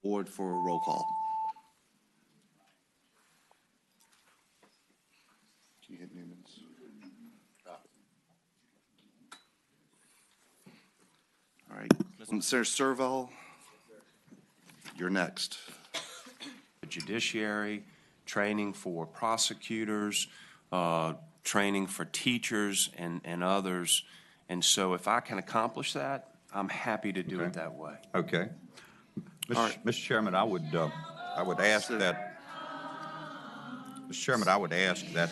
board for a roll call. Can you hit Newman's? All right. Senator Serval, you're next. Judiciary, training for prosecutors, training for teachers and others. And so if I can accomplish that, I'm happy to do it that way. Okay. Mr. Chairman, I would ask that, Mr. Chairman, I would ask that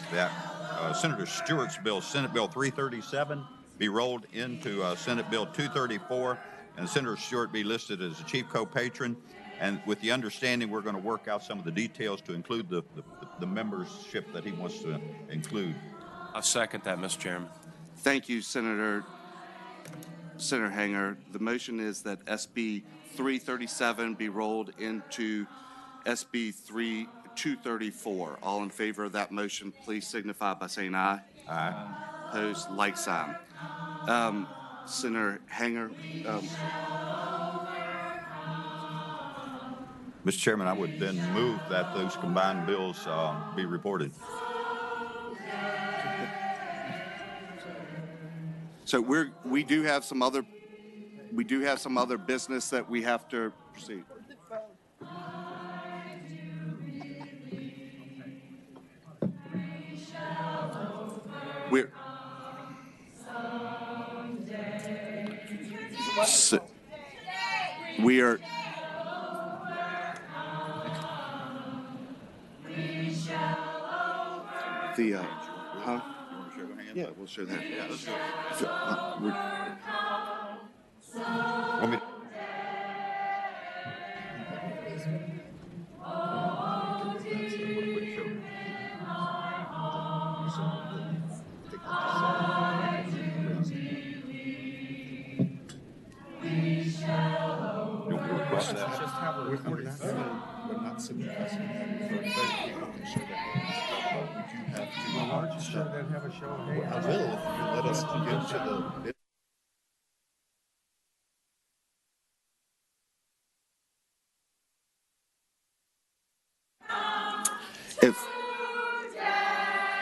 Senator Stewart's bill, Senate Bill 337, be rolled into Senate Bill 234, and Senator Stewart be listed as the chief co-patron, and with the understanding we're going to work out some of the details to include the membership that he wants to include. I second that, Mr. Chairman. Thank you, Senator Hanger. The motion is that SB 337 be rolled into SB 234. All in favor of that motion, please signify by saying aye. Aye. Opposed, like sign. Senator Hanger. Mr. Chairman, I would then move that those combined bills be reported. So we do have some other business that we have to proceed. We are. The huh? Yeah, we'll show that. Yeah, let's go. We're not sitting precedent for a vote. We can show that. We do have to. Why don't you show that and have a show of hands? I will if you let us get to the.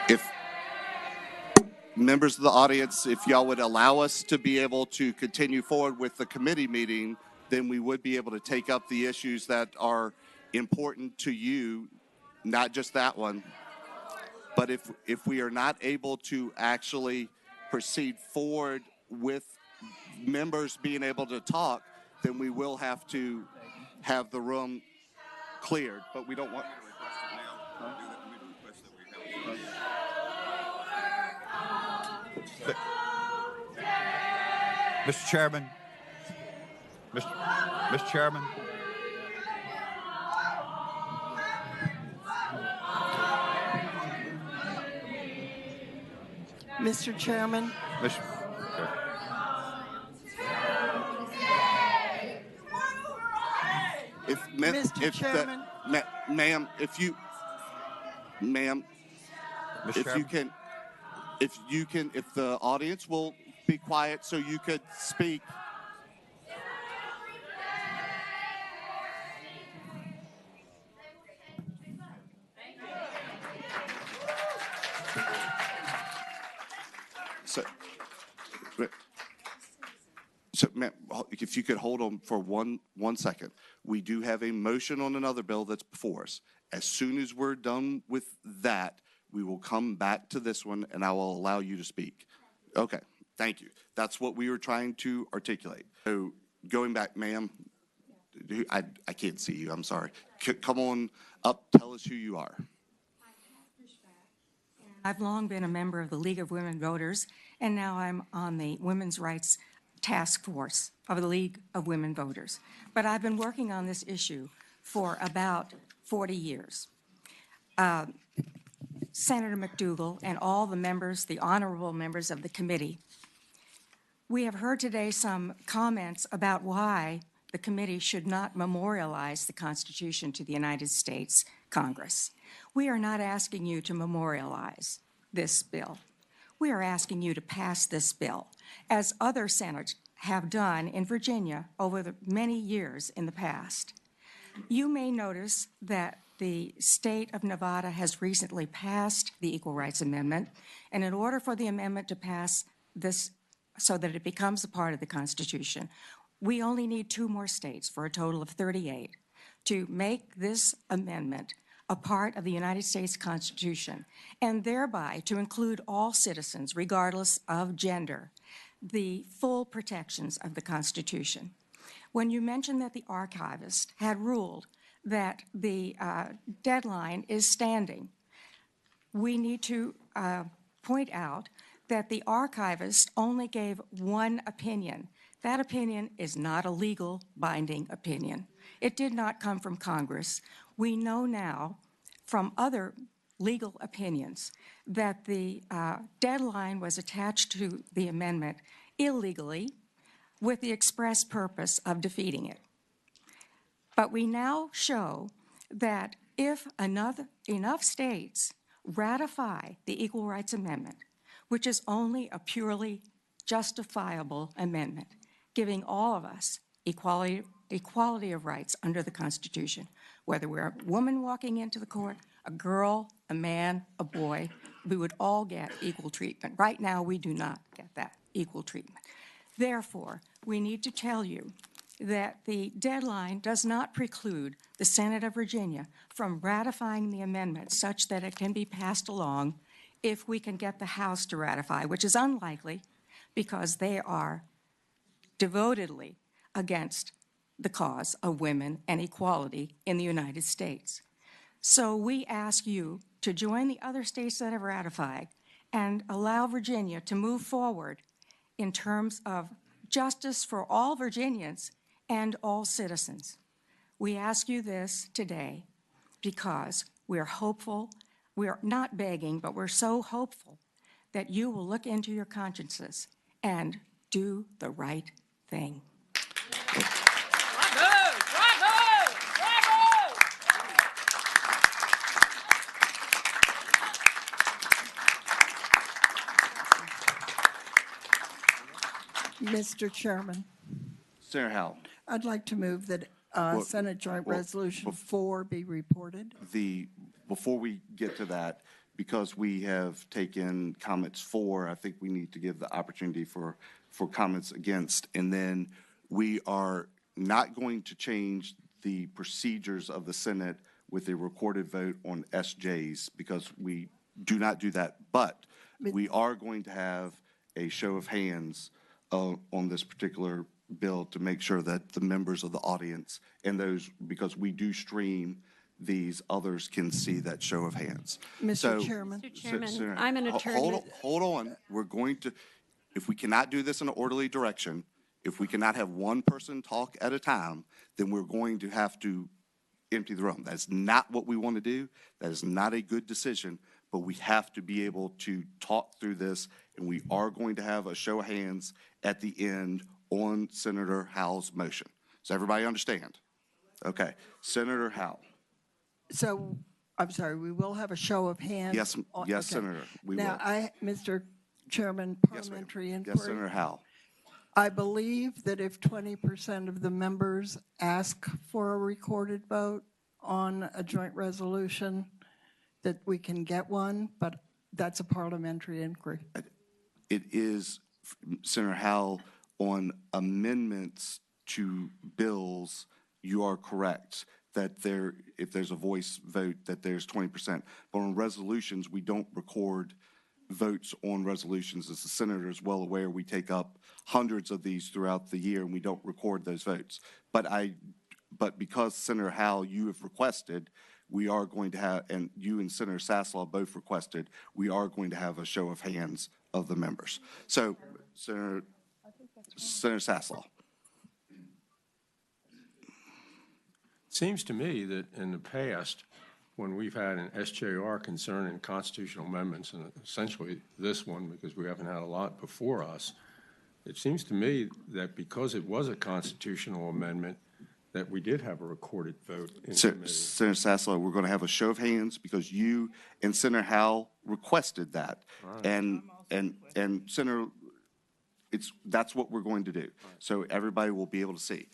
If members of the audience, if y'all would allow us to be able to continue forward with the committee meeting, then we would be able to take up the issues that are important to you, not just that one. But if we are not able to actually proceed forward with members being able to talk, then we will have to have the room cleared. But we don't want. Mr. Chairman. Mr. Chairman. Mr. Chairman. Mr. Chairman. Ma'am, if the audience will be quiet so you could speak. So, ma'am, if you could hold on for one second. We do have a motion on another bill that's before us. As soon as we're done with that, we will come back to this one, and I will allow you to speak. Okay, thank you. That's what we were trying to articulate. So, going back, ma'am, I can't see you. I'm sorry. Come on up. Tell us who you are. I've long been a member of the League of Women Voters, and now I'm on the Women's Rights Task Force of the League of Women Voters. But I've been working on this issue for about 40 years. Senator McDougal and all the members, the honorable members of the committee, we have heard today some comments about why the committee should not memorialize the Constitution to the United States Congress. We are not asking you to memorialize this bill. We are asking you to pass this bill, as other senators have done in Virginia over the many years in the past. You may notice that the state of Nevada has recently passed the Equal Rights Amendment, and in order for the amendment to pass this so that it becomes a part of the Constitution, we only need 2 more states for a total of 38 to make this amendment a part of the United States Constitution, and thereby to include all citizens, regardless of gender, the full protections of the Constitution. When you mentioned that the archivist had ruled that the deadline is standing, we need to point out that the archivist only gave one opinion. That opinion is not a legal binding opinion. It did not come from Congress. We know now from other legal opinions that the deadline was attached to the amendment illegally with the express purpose of defeating it. But we now show that if enough states ratify the Equal Rights Amendment, which is only a purely justifiable amendment, giving all of us equality of rights under the Constitution, whether we're a woman walking into the court, a girl, a man, a boy, we would all get equal treatment. Right now, we do not get that equal treatment. Therefore, we need to tell you that the deadline does not preclude the Senate of Virginia from ratifying the amendment such that it can be passed along if we can get the House to ratify, which is unlikely because they are devotedly against the cause of women and equality in the United States. So we ask you to join the other states that have ratified and allow Virginia to move forward in terms of justice for all Virginians and all citizens. We ask you this today because we're hopeful, we're not begging, but we're so hopeful that you will look into your consciences and do the right thing. Bravo! Bravo! Bravo! Mr. Chairman, Senator Howell, I'd like to move that Senate Joint Resolution 4 be reported. before we get to that, because we have taken comments for, I think we need to give the opportunity for comments against. And then we are not going to change the procedures of the Senate with a recorded vote on SJs because we do not do that. But we are going to have a show of hands on this particular bill to make sure that the members of the audience and those, because we do stream these, others can see that show of hands. Mr. Chairman. Mr. Chairman, Senator, I'm an attorney. Hold on. We're going to, if we cannot do this in an orderly direction, if we cannot have one person talk at a time, then we're going to have to empty the room. That's not what we want to do. That is not a good decision, but we have to be able to talk through this, and we are going to have a show of hands at the end on Senator Howell's motion. Does everybody understand? Okay. Senator Howell. So, I'm sorry, we will have a show of hands? Yes, yes, okay. Senator, we now, will. Mr. Chairman, Yes, ma'am. parliamentary inquiry. Yes, Senator Howell. I believe that if 20% of the members ask for a recorded vote on a joint resolution, that we can get one, but that's a parliamentary inquiry. It is, Senator Howell, on amendments to bills, you are correct that if there's a voice vote, that there's 20%. But on resolutions, we don't record votes on resolutions. As the senator is well aware, we take up hundreds of these throughout the year, and we don't record those votes. But because, Senator Howell, you have requested, we are going to have, and you and Senator Saslaw both requested, we are going to have a show of hands of the members. So, Senator Saslaw. It seems to me that in the past, when we've had an SJR concerning constitutional amendments, and essentially this one, because we haven't had a lot before us, it seems to me that because it was a constitutional amendment, that we did have a recorded vote in committee. Senator Saslaw, we're going to have a show of hands because you and Senator Howell requested that. Right. And Senator, that's what we're going to do. Right. So everybody will be able to see.